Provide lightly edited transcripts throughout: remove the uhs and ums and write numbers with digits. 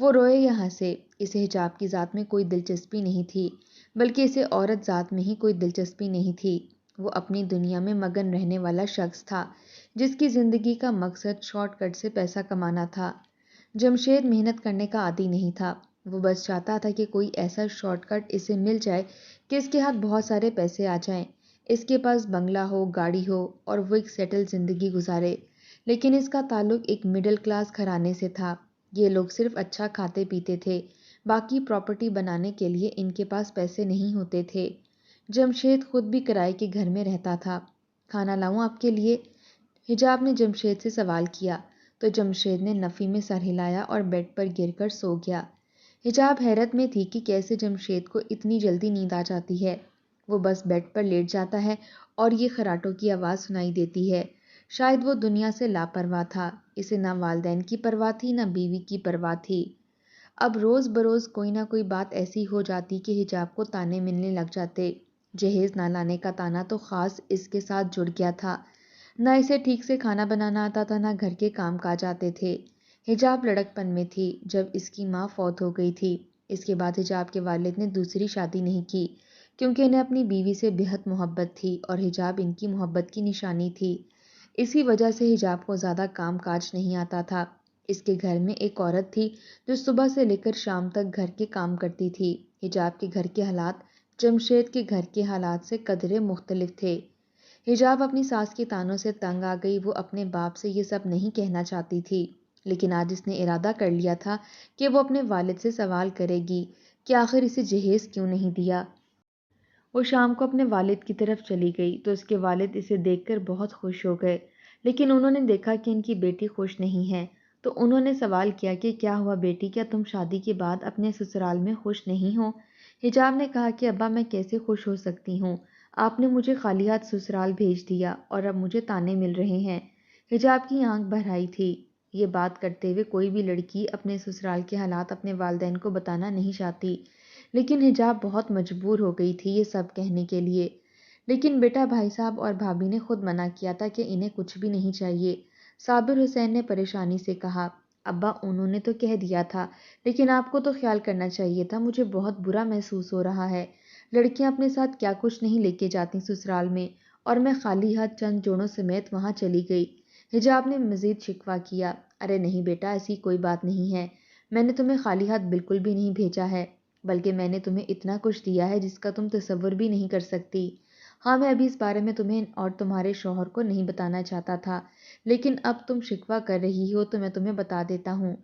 وہ روئے یا ہنسے، اسے حجاب کی ذات میں کوئی دلچسپی نہیں تھی، بلکہ اسے عورت ذات میں ہی کوئی دلچسپی نہیں تھی۔ وہ اپنی دنیا میں مگن رہنے والا شخص تھا جس کی زندگی کا مقصد شارٹ کٹ سے پیسہ کمانا تھا۔ جمشید محنت کرنے کا عادی نہیں تھا، وہ بس چاہتا تھا کہ کوئی ایسا شارٹ کٹ اسے مل جائے کہ اس کے ہاتھ بہت سارے پیسے آ جائیں، اس کے پاس بنگلہ ہو، گاڑی ہو اور وہ ایک سیٹل زندگی گزارے۔ لیکن اس کا تعلق ایک مڈل کلاس گھرانے سے تھا۔ یہ لوگ صرف اچھا کھاتے پیتے تھے، باقی پراپرٹی بنانے کے لیے ان کے پاس پیسے نہیں ہوتے تھے۔ جمشید خود بھی کرائے کے گھر میں رہتا تھا۔ کھانا لاؤں آپ کے لیے؟ حجاب نے جمشید سے سوال کیا تو جمشید نے نفی میں سر ہلایا اور بیڈ پر گر کر سو گیا۔ حجاب حیرت میں تھی کہ کیسے جمشید کو اتنی جلدی نیند آ جاتی ہے۔ وہ بس بیڈ پر لیٹ جاتا ہے اور یہ خراٹوں کی آواز سنائی دیتی ہے۔ شاید وہ دنیا سے لاپرواہ تھا، اسے نہ والدین کی پرواہ تھی نہ بیوی کی پرواہ تھی۔ اب روز بروز کوئی نہ کوئی بات ایسی ہو جاتی کہ حجاب کو تانے ملنے لگ جاتے۔ جہیز نہ لانے کا تانا تو خاص اس کے ساتھ جڑ گیا تھا۔ نہ اسے ٹھیک سے کھانا بنانا آتا تھا، نہ گھر کے کام کاج آتے تھے۔ حجاب لڑکپن میں تھی جب اس کی ماں فوت ہو گئی تھی۔ اس کے بعد حجاب کے والد نے دوسری شادی نہیں کی کیونکہ انہیں اپنی بیوی سے بہت محبت تھی اور حجاب ان کی محبت کی نشانی تھی۔ اسی وجہ سے حجاب کو زیادہ کام کاج نہیں آتا تھا۔ اس کے گھر میں ایک عورت تھی جو صبح سے لے کر شام تک گھر کے کام کرتی تھی۔ حجاب کے گھر کے حالات جمشید کے گھر کے حالات سے قدرے مختلف تھے۔ حجاب اپنی ساس کے طعنوں سے تنگ آ گئی، وہ اپنے باپ سے یہ سب نہیں کہنا چاہتی تھی، لیکن آج اس نے ارادہ کر لیا تھا کہ وہ اپنے والد سے سوال کرے گی کہ آخر اسے جہیز کیوں نہیں دیا۔ وہ شام کو اپنے والد کی طرف چلی گئی تو اس کے والد اسے دیکھ کر بہت خوش ہو گئے، لیکن انہوں نے دیکھا کہ ان کی بیٹی خوش نہیں ہے تو انہوں نے سوال کیا کہ کیا ہوا بیٹی، کیا تم شادی کے بعد اپنے سسرال میں خوش نہیں ہو؟ حجاب نے کہا کہ ابا میں کیسے خوش ہو سکتی ہوں، آپ نے مجھے خالی ہاتھ سسرال بھیج دیا اور اب مجھے تانے مل رہے ہیں۔ حجاب کی آنکھ بھر آئی تھی۔ یہ بات کرتے ہوئے کوئی بھی لڑکی اپنے سسرال کے حالات اپنے والدین کو بتانا نہیں چاہتی، لیکن حجاب بہت مجبور ہو گئی تھی یہ سب کہنے کے لیے۔ لیکن بیٹا بھائی صاحب اور بھابھی نے خود منع کیا تھا کہ انہیں کچھ بھی نہیں چاہیے۔ صابر حسین نے پریشانی سے کہا، ابا انہوں نے تو کہہ دیا تھا، لیکن آپ کو تو خیال کرنا چاہیے تھا، مجھے بہت برا محسوس ہو رہا ہے۔ لڑکیاں اپنے ساتھ کیا کچھ نہیں لے کے جاتی سسرال میں، اور میں خالی ہاتھ چند جوڑوں سمیت وہاں چلی گئی۔ حجاب نے مزید شکوہ کیا، ارے نہیں بیٹا ایسی کوئی بات نہیں ہے، میں نے تمہیں خالی ہاتھ بالکل بھی نہیں بھیجا ہے، بلکہ میں نے تمہیں اتنا کچھ دیا ہے جس کا تم تصور بھی نہیں کر سکتی۔ ہاں میں ابھی اس بارے میں تمہیں اور تمہارے شوہر کو نہیں بتانا چاہتا تھا، لیکن اب تم شکوہ کر رہی ہو تو میں تمہیں بتا دیتا ہوں۔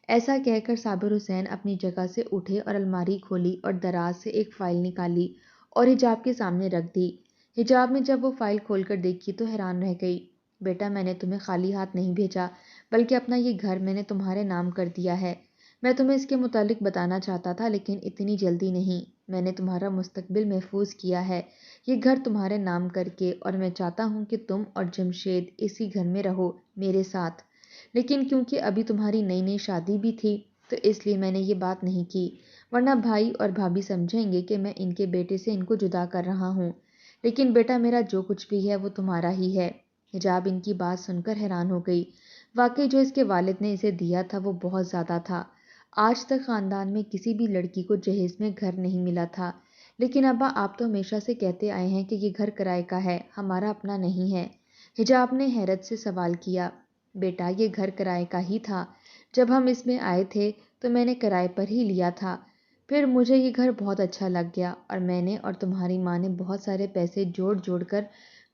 ایسا کہہ کر صابر حسین اپنی جگہ سے اٹھے اور الماری کھولی اور دراز سے ایک فائل نکالی اور حجاب کے سامنے رکھ دی۔ حجاب نے جب وہ فائل کھول کر دیکھی تو حیران رہ گئی۔ بیٹا میں نے تمہیں خالی ہاتھ نہیں بھیجا، بلکہ اپنا یہ گھر میں نے تمہارے نام کر دیا ہے۔ میں تمہیں اس کے متعلق بتانا چاہتا تھا لیکن اتنی جلدی نہیں۔ میں نے تمہارا مستقبل محفوظ کیا ہے یہ گھر تمہارے نام کر کے، اور میں چاہتا ہوں کہ تم اور جمشید اسی گھر میں رہو میرے ساتھ، لیکن کیونکہ ابھی تمہاری نئی نئی شادی بھی تھی تو اس لیے میں نے یہ بات نہیں کی، ورنہ بھائی اور بھابھی سمجھیں گے کہ میں ان کے بیٹے سے ان کو جدا کر رہا ہوں، لیکن بیٹا میرا جو کچھ بھی ہے وہ تمہارا ہی ہے۔ حجاب ان کی بات سن کر حیران ہو گئی، واقعی جو اس کے والد نے اسے دیا تھا وہ بہت زیادہ تھا۔ آج تک خاندان میں کسی بھی لڑکی کو جہیز میں گھر نہیں ملا تھا، لیکن ابا آپ تو ہمیشہ سے کہتے آئے ہیں کہ یہ گھر کرائے کا ہے، ہمارا اپنا نہیں ہے۔ حجاب نے حیرت سے سوال کیا، بیٹا یہ گھر کرائے کا ہی تھا، جب ہم اس میں آئے تھے تو میں نے کرائے پر ہی لیا تھا، پھر مجھے یہ گھر بہت اچھا لگ گیا اور میں نے اور تمہاری ماں نے بہت سارے پیسے جوڑ جوڑ کر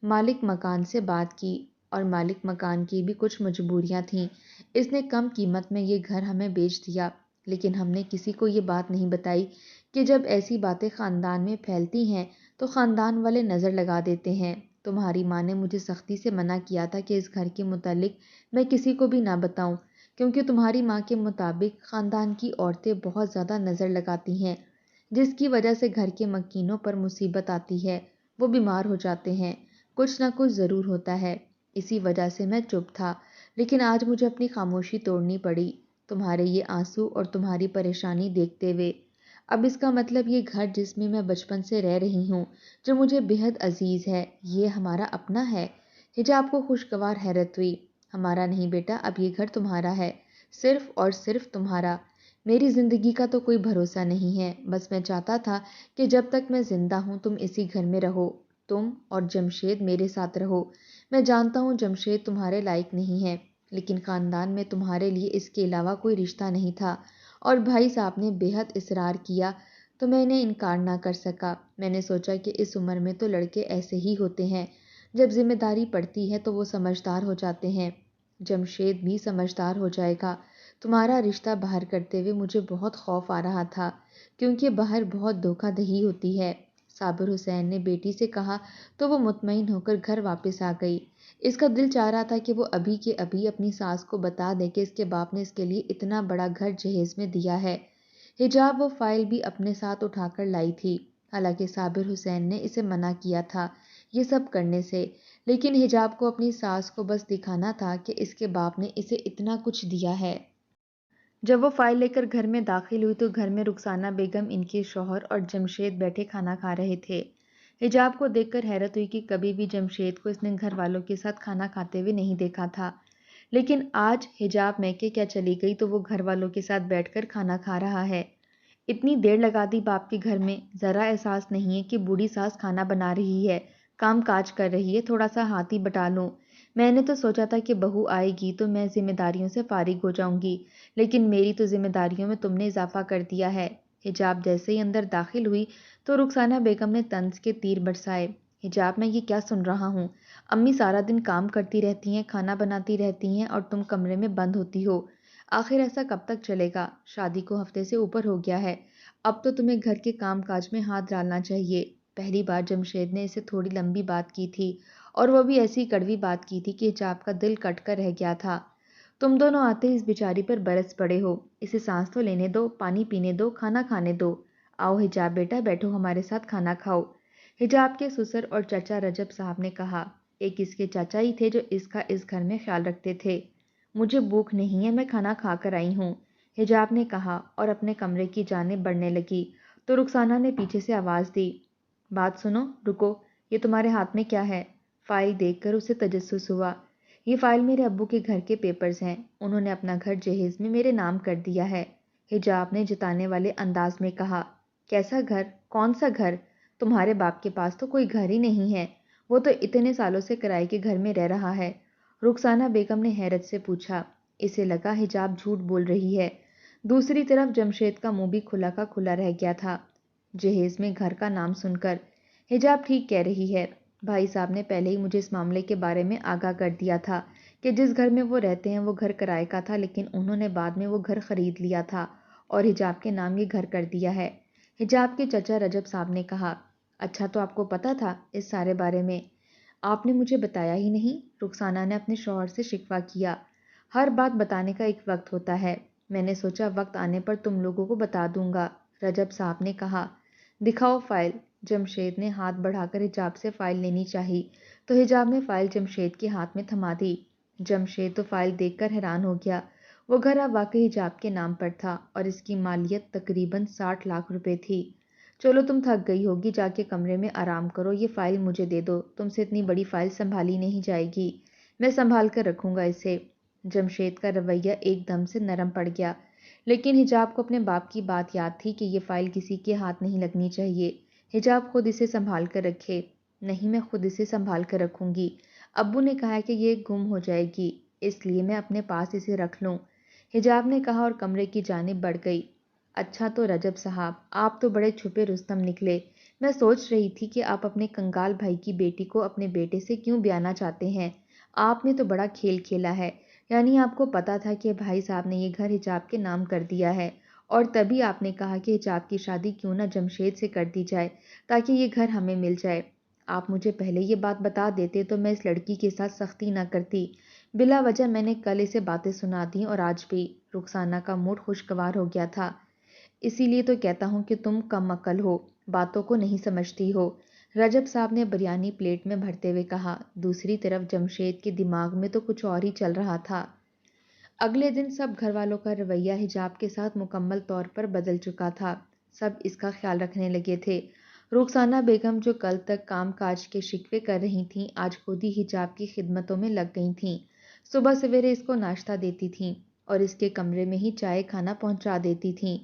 مالک مکان سے بات کی، اور مالک مکان کی بھی کچھ مجبوریاں تھیں، اس نے کم قیمت میں یہ گھر ہمیں بیچ دیا، لیکن ہم نے کسی کو یہ بات نہیں بتائی کہ جب ایسی باتیں خاندان میں پھیلتی ہیں تو خاندان والے نظر لگا دیتے ہیں۔ تمہاری ماں نے مجھے سختی سے منع کیا تھا کہ اس گھر کے متعلق میں کسی کو بھی نہ بتاؤں، کیونکہ تمہاری ماں کے مطابق خاندان کی عورتیں بہت زیادہ نظر لگاتی ہیں، جس کی وجہ سے گھر کے مکینوں پر مصیبت آتی ہے، وہ بیمار ہو جاتے ہیں، کچھ نہ کچھ ضرور ہوتا ہے، اسی وجہ سے میں چپ تھا، لیکن آج مجھے اپنی خاموشی توڑنی پڑی تمہارے یہ آنسو اور تمہاری پریشانی دیکھتے ہوئے۔ اب اس کا مطلب یہ گھر جس میں میں بچپن سے رہ رہی ہوں، جو مجھے بہت عزیز ہے، یہ ہمارا اپنا ہے؟ حجاب کو خوشگوار حیرت ہوئی، ہمارا نہیں بیٹا، اب یہ گھر تمہارا ہے، صرف اور صرف تمہارا۔ میری زندگی کا تو کوئی بھروسہ نہیں ہے، بس میں چاہتا تھا کہ جب تک میں زندہ ہوں تم اسی گھر میں رہو، تم اور جمشید میرے ساتھ رہو۔ میں جانتا ہوں جمشید تمہارے لائق نہیں ہے، لیکن خاندان میں تمہارے لیے اس کے علاوہ کوئی رشتہ نہیں تھا، اور بھائی صاحب نے بے حد اصرار کیا تو میں نے انکار نہ کر سکا۔ میں نے سوچا کہ اس عمر میں تو لڑکے ایسے ہی ہوتے ہیں، جب ذمہ داری پڑتی ہے تو وہ سمجھدار ہو جاتے ہیں۔ جمشید بھی سمجھدار ہو جائے گا۔ تمہارا رشتہ باہر کرتے ہوئے مجھے بہت خوف آ رہا تھا، کیونکہ باہر بہت دھوکہ دہی ہوتی ہے۔ صابر حسین نے بیٹی سے کہا تو وہ مطمئن ہو کر گھر واپس آ گئی۔ اس کا دل چاہ رہا تھا کہ وہ ابھی کے ابھی اپنی ساس کو بتا دے کہ اس کے باپ نے اس کے لیے اتنا بڑا گھر جہیز میں دیا ہے۔ حجاب و فائل بھی اپنے ساتھ اٹھا کر لائی تھی، حالانکہ صابر حسین نے اسے منع کیا تھا یہ سب کرنے سے، لیکن حجاب کو اپنی ساس کو بس دکھانا تھا کہ اس کے باپ نے اسے اتنا کچھ دیا ہے۔ جب وہ فائل لے کر گھر میں داخل ہوئی تو گھر میں رخسانہ بیگم، ان کے شوہر اور جمشید بیٹھے کھانا کھا رہے تھے۔ حجاب کو دیکھ کر حیرت ہوئی کہ کبھی بھی جمشید کو اس نے گھر والوں کے ساتھ کھانا کھاتے ہوئے نہیں دیکھا تھا، لیکن آج حجاب میکے کیا چلی گئی تو وہ گھر والوں کے ساتھ بیٹھ کر کھانا کھا رہا ہے۔ اتنی دیر لگا دی باپ کے گھر میں، ذرا احساس نہیں ہے کہ بوڑھی ساس کھانا بنا رہی ہے، کام کاج کر رہی ہے، تھوڑا سا ہاتھ ہی بٹا لوں۔ میں نے تو سوچا تھا کہ بہو آئے گی تو میں ذمہ داریوں سے فارغ ہو جاؤں گی، لیکن میری تو ذمہ داریوں میں تم نے اضافہ کر دیا ہے۔ حجاب جیسے ہی اندر داخل ہوئی تو رخسانہ بیگم نے طنز کے تیر برسائے۔ حجاب، میں یہ کیا سن رہا ہوں؟ امی سارا دن کام کرتی رہتی ہیں، کھانا بناتی رہتی ہیں اور تم کمرے میں بند ہوتی ہو۔ آخر ایسا کب تک چلے گا؟ شادی کو ہفتے سے اوپر ہو گیا ہے، اب تو تمہیں گھر کے کام کاج میں ہاتھ ڈالنا چاہیے۔ پہلی بار جمشید نے اسے تھوڑی لمبی بات کی تھی، اور وہ بھی ایسی کڑوی بات کی تھی کہ حجاب کا دل کٹ کر رہ گیا تھا۔ تم دونوں آتے اس بیچاری پر برس پڑے ہو، اسے سانس تو لینے دو، پانی پینے دو، کھانا کھانے دو۔ آؤ حجاب بیٹا، بیٹھو ہمارے ساتھ کھانا کھاؤ۔ حجاب کے سسر اور چچا رجب صاحب نے کہا۔ ایک اس کے چچا ہی تھے جو اس کا اس گھر میں خیال رکھتے تھے۔ مجھے بھوک نہیں ہے، میں کھانا کھا کر آئی ہوں، حجاب نے کہا اور اپنے کمرے کی جانب بڑھنے لگی تو رخسانہ نے پیچھے سے آواز دی، بات سنو، رکو، یہ تمہارے ہاتھ میں کیا ہے؟ فائل دیکھ کر اسے تجسس ہوا۔ یہ فائل میرے ابو کے گھر کے پیپرز ہیں، انہوں نے اپنا گھر جہیز میں میرے نام کر دیا ہے، حجاب نے جتانے والے انداز میں کہا۔ کیسا گھر؟ کون سا گھر؟ تمہارے باپ کے پاس تو کوئی گھر ہی نہیں ہے، وہ تو اتنے سالوں سے کرائے کے گھر میں رہ رہا ہے، رخسانہ بیگم نے حیرت سے پوچھا۔ اسے لگا حجاب جھوٹ بول رہی ہے۔ دوسری طرف جمشید کا منہ بھی کھلا کا کھلا رہ گیا تھا جہیز میں گھر کا نام سن کر۔ حجاب ٹھیک کہہ رہی ہے، بھائی صاحب نے پہلے ہی مجھے اس معاملے کے بارے میں آگاہ کر دیا تھا کہ جس گھر میں وہ رہتے ہیں وہ گھر کرائے کا تھا، لیکن انہوں نے بعد میں وہ گھر خرید لیا تھا اور حجاب کے نام یہ گھر کر دیا ہے۔ حجاب کے چچا رجب صاحب نے کہا۔ اچھا، تو آپ کو پتا تھا اس سارے بارے میں؟ آپ نے مجھے بتایا ہی نہیں، رخسانہ نے اپنے شوہر سے شکوہ کیا۔ ہر بات بتانے کا ایک وقت ہوتا ہے، میں نے سوچا وقت آنے پر تم لوگوں کو بتا دوں گا، رجب صاحب نے کہا۔ دکھاؤ فائل۔ جمشید نے ہاتھ بڑھا کر حجاب سے فائل لینی چاہی تو حجاب نے فائل جمشید کے ہاتھ میں تھما دی۔ جمشید تو فائل دیکھ کر حیران ہو گیا، وہ گھر اب واقعی حجاب کے نام پر تھا اور اس کی مالیت تقریباً 60 لاکھ روپے تھی۔ چلو تم تھک گئی ہوگی، جا کے کمرے میں آرام کرو، یہ فائل مجھے دے دو، تم سے اتنی بڑی فائل سنبھالی نہیں جائے گی، میں سنبھال کر رکھوں گا اسے۔ جمشید کا رویہ ایک دم سے نرم پڑ گیا، لیکن حجاب کو اپنے باپ کی بات یاد تھی کہ یہ فائل کسی کے ہاتھ نہیں لگنی چاہیے، حجاب خود اسے سنبھال کر رکھے۔ نہیں، میں خود اسے سنبھال کر رکھوں گی، ابو نے کہا کہ یہ گم ہو جائے گی، اس لیے میں اپنے پاس اسے رکھ لوں، حجاب نے کہا اور کمرے کی جانب بڑھ گئی۔ اچھا تو رجب صاحب، آپ تو بڑے چھپے رستم نکلے، میں سوچ رہی تھی کہ آپ اپنے کنگال بھائی کی بیٹی کو اپنے بیٹے سے کیوں بیانا چاہتے ہیں، آپ نے تو بڑا کھیل کھیلا ہے، یعنی آپ کو پتا تھا کہ بھائی صاحب نے یہ گھر حجاب کے نام کر دیا ہے، اور تبھی آپ نے کہا کہ حجاب کی شادی کیوں نہ جمشید سے کر دی جائے تاکہ یہ گھر ہمیں مل جائے۔ آپ مجھے پہلے یہ بات بتا دیتے تو میں اس لڑکی کے ساتھ سختی نہ کرتی، بلا وجہ میں نے کل اسے باتیں سنا دیں اور آج بھی۔ رخسانہ کا موڈ خوشگوار ہو گیا تھا۔ اسی لیے تو کہتا ہوں کہ تم کم عقل ہو، باتوں کو نہیں سمجھتی ہو، رجب صاحب نے بریانی پلیٹ میں بھرتے ہوئے کہا۔ دوسری طرف جمشید کے دماغ میں تو کچھ اور ہی چل رہا تھا۔ اگلے دن سب گھر والوں کا رویہ حجاب کے ساتھ مکمل طور پر بدل چکا تھا، سب اس کا خیال رکھنے لگے تھے۔ رخسانہ بیگم جو کل تک کام کاج کے شکوے کر رہی تھیں، آج خود ہی حجاب کی خدمتوں میں لگ گئی تھیں، صبح سویرے اس کو ناشتہ دیتی تھیں، اور اس کے کمرے میں ہی چائے کھانا پہنچا دیتی تھیں۔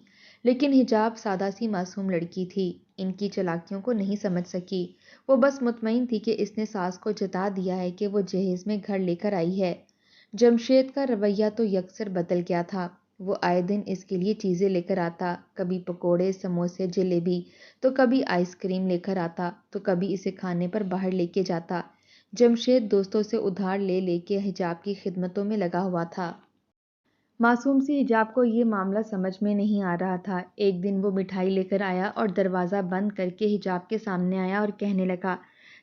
لیکن حجاب سادہ سی معصوم لڑکی تھی، ان کی چالاکیوں کو نہیں سمجھ سکی۔ وہ بس مطمئن تھی کہ اس نے ساس کو جتا دیا ہے کہ وہ جہیز میں گھر لے کر آئی ہے۔ جمشید کا رویہ تو یکسر بدل گیا تھا۔ وہ آئے دن اس کے لیے چیزیں لے کر آتا، کبھی پکوڑے، سموسے، جلیبی، تو کبھی آئس کریم لے کر آتا، تو کبھی اسے کھانے پر باہر لے کے جاتا۔ جمشید دوستوں سے ادھار لے لے کے حجاب کی خدمتوں میں لگا ہوا تھا۔ معصوم سی حجاب کو یہ معاملہ سمجھ میں نہیں آ رہا تھا۔ ایک دن وہ مٹھائی لے کر آیا اور دروازہ بند کر کے حجاب کے سامنے آیا اور کہنے لگا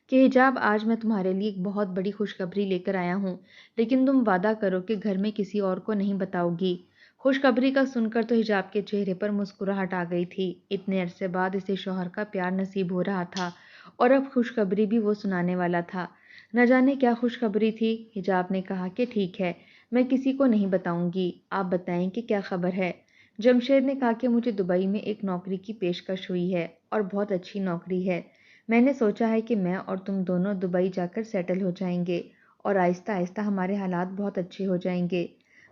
کہ حجاب، آج میں تمہارے لیے ایک بہت بڑی خوشخبری لے کر آیا ہوں، لیکن تم وعدہ کرو کہ گھر میں کسی اور کو نہیں بتاؤ گی۔ خوشخبری کا سن کر تو حجاب کے چہرے پر مسکراہٹ آ گئی تھی۔ اتنے عرصے بعد اسے شوہر کا پیار نصیب ہو رہا تھا اور اب خوشخبری بھی وہ سنانے والا تھا۔ نہ جانے کیا خوشخبری تھی۔ حجاب نے کہا کہ ٹھیک ہے، میں کسی کو نہیں بتاؤں گی، آپ بتائیں کہ کیا خبر ہے۔ جمشید نے کہا کہ مجھے دبئی میں ایک نوکری کی پیشکش ہوئی ہے اور بہت اچھی نوکری ہے۔ میں نے سوچا ہے کہ میں اور تم دونوں دبئی جا کر سیٹل ہو جائیں گے اور آہستہ آہستہ ہمارے حالات بہت اچھے ہو جائیں گے۔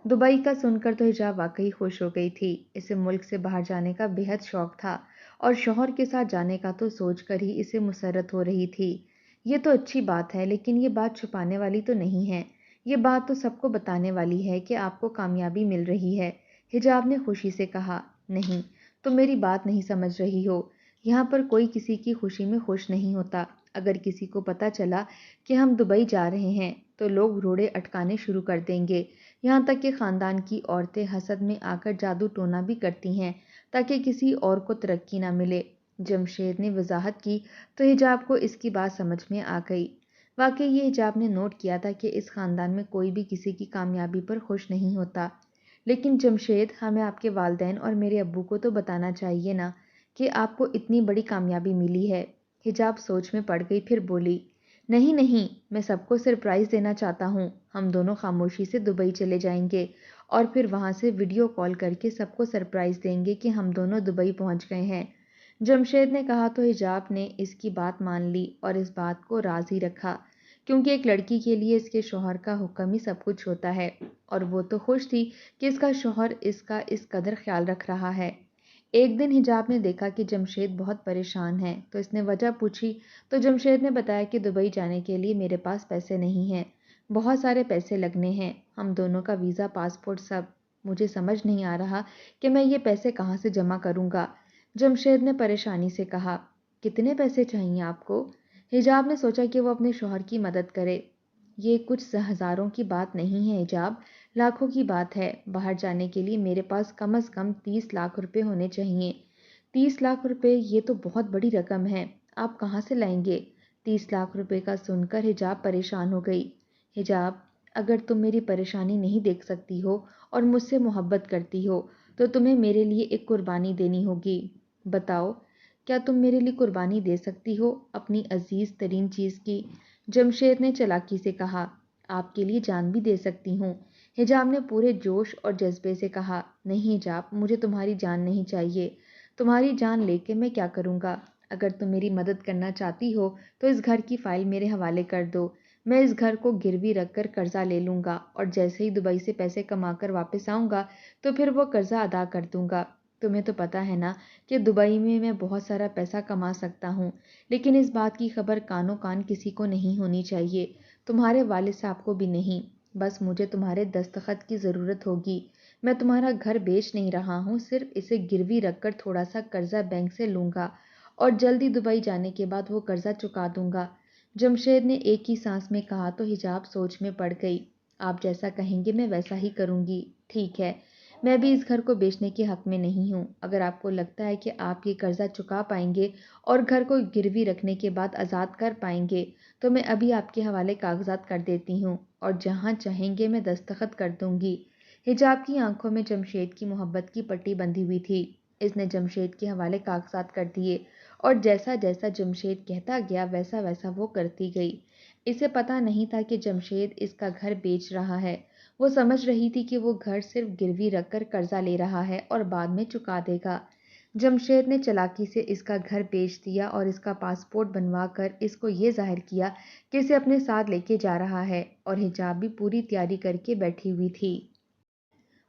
دبئی کا سن کر تو حجاب واقعی خوش ہو گئی تھی۔ اسے ملک سے باہر جانے کا بے حد شوق تھا اور شوہر کے ساتھ جانے کا تو سوچ کر ہی اسے مسرت ہو رہی تھی۔ یہ تو اچھی بات ہے، لیکن یہ بات چھپانے والی تو نہیں ہے۔ یہ بات تو سب کو بتانے والی ہے کہ آپ کو کامیابی مل رہی ہے۔ حجاب نے خوشی سے کہا، نہیں، تم میری بات نہیں سمجھ رہی ہو۔ یہاں پر کوئی کسی کی خوشی میں خوش نہیں ہوتا۔ اگر کسی کو پتہ چلا کہ ہم دبئی جا رہے ہیں تو لوگ روڑے اٹکانے شروع کر دیں گے، یہاں تک کہ خاندان کی عورتیں حسد میں آ کر جادو ٹونا بھی کرتی ہیں تاکہ کسی اور کو ترقی نہ ملے۔ جمشید نے وضاحت کی تو حجاب کو اس کی بات سمجھ میں آ گئی۔ واقعی یہ حجاب نے نوٹ کیا تھا کہ اس خاندان میں کوئی بھی کسی کی کامیابی پر خوش نہیں ہوتا۔ لیکن جمشید، ہمیں آپ کے والدین اور میرے ابو کو تو بتانا چاہیے نا کہ آپ کو اتنی بڑی کامیابی ملی ہے۔ حجاب سوچ میں پڑ گئی، پھر بولی، نہیں نہیں، میں سب کو سرپرائز دینا چاہتا ہوں۔ ہم دونوں خاموشی سے دبئی چلے جائیں گے اور پھر وہاں سے ویڈیو کال کر کے سب کو سرپرائز دیں گے کہ ہم دونوں دبئی پہنچ گئے ہیں۔ جمشید نے کہا تو حجاب نے اس کی بات مان لی اور اس بات کو راز ہی رکھا، کیونکہ ایک لڑکی کے لیے اس کے شوہر کا حکم ہی سب کچھ ہوتا ہے، اور وہ تو خوش تھی کہ اس کا شوہر اس کا اس قدر خیال رکھ رہا ہے۔ ایک دن حجاب نے دیکھا کہ جمشید بہت پریشان ہے تو اس نے وجہ پوچھی تو جمشید نے بتایا کہ دبئی جانے کے لیے میرے پاس پیسے نہیں ہیں، بہت سارے پیسے لگنے ہیں، ہم دونوں کا ویزا، پاسپورٹ، سب۔ مجھے سمجھ نہیں آ رہا کہ میں یہ پیسے کہاں سے جمع کروں گا۔ جمشید نے پریشانی سے کہا، کتنے پیسے چاہیے آپ کو؟ حجاب نے سوچا کہ وہ اپنے شوہر کی مدد کرے۔ یہ کچھ ہزاروں کی بات نہیں ہے حجاب، لاکھوں کی بات ہے۔ باہر جانے کے لیے میرے پاس کم از کم 30 لاکھ روپے ہونے چاہیے۔ 30 لاکھ روپے، یہ تو بہت بڑی رقم ہے، آپ کہاں سے لائیں گے؟ 30 لاکھ روپے کا سن کر حجاب پریشان ہو گئی۔ حجاب، اگر تم میری پریشانی نہیں دیکھ سکتی ہو اور مجھ سے محبت کرتی ہو تو تمہیں میرے لیے ایک قربانی دینی ہوگی۔ بتاؤ، کیا تم میرے لیے قربانی دے سکتی ہو اپنی عزیز ترین چیز کی؟ جمشید نے چالاکی سے کہا، آپ کے لیے جان بھی دے سکتی ہوں۔ حجاب نے پورے جوش اور جذبے سے کہا، نہیں حجاب، مجھے تمہاری جان نہیں چاہیے۔ تمہاری جان لے کے میں کیا کروں گا؟ اگر تم میری مدد کرنا چاہتی ہو تو اس گھر کی فائل میرے حوالے کر دو، میں اس گھر کو گروی رکھ کر قرضہ لے لوں گا اور جیسے ہی دبئی سے پیسے کما کر واپس آؤں گا تو پھر وہ قرضہ ادا کر دوں گا۔ تمہیں تو پتہ ہے نا کہ دبئی میں بہت سارا پیسہ کما سکتا ہوں، لیکن اس بات کی خبر کانوں کان کسی کو نہیں ہونی چاہیے، تمہارے والد صاحب کو بھی نہیں۔ بس مجھے تمہارے دستخط کی ضرورت ہوگی۔ میں تمہارا گھر بیچ نہیں رہا ہوں، صرف اسے گروی رکھ کر تھوڑا سا قرضہ بینک سے لوں گا اور جلدی دبئی جانے کے بعد وہ قرضہ چکا دوں گا۔ جمشید نے ایک ہی سانس میں کہا تو حجاب سوچ میں پڑ گئی۔ آپ جیسا کہیں گے میں ویسا ہی کروں گی۔ ٹھیک ہے، میں بھی اس گھر کو بیچنے کے حق میں نہیں ہوں۔ اگر آپ کو لگتا ہے کہ آپ یہ قرضہ چکا پائیں گے اور گھر کو گروی رکھنے کے بعد آزاد کر پائیں گے تو میں ابھی آپ کے حوالے کاغذات کر دیتی ہوں اور جہاں چاہیں گے میں دستخط کر دوں گی۔ حجاب کی آنکھوں میں جمشید کی محبت کی پٹی بندھی ہوئی تھی۔ اس نے جمشید کے حوالے کاغذات کر دیے اور جیسا جیسا جمشید کہتا گیا ویسا ویسا وہ کرتی گئی۔ اسے پتا نہیں تھا کہ جمشید اس کا گھر بیچ رہا ہے۔ وہ سمجھ رہی تھی کہ وہ گھر صرف گروی رکھ کر قرضہ لے رہا ہے اور بعد میں چکا دے گا۔ جمشید نے چالاکی سے اس کا گھر بیچ دیا اور اس کا پاسپورٹ بنوا کر اس کو یہ ظاہر کیا کہ اسے اپنے ساتھ لے کے جا رہا ہے، اور حجاب بھی پوری تیاری کر کے بیٹھی ہوئی تھی۔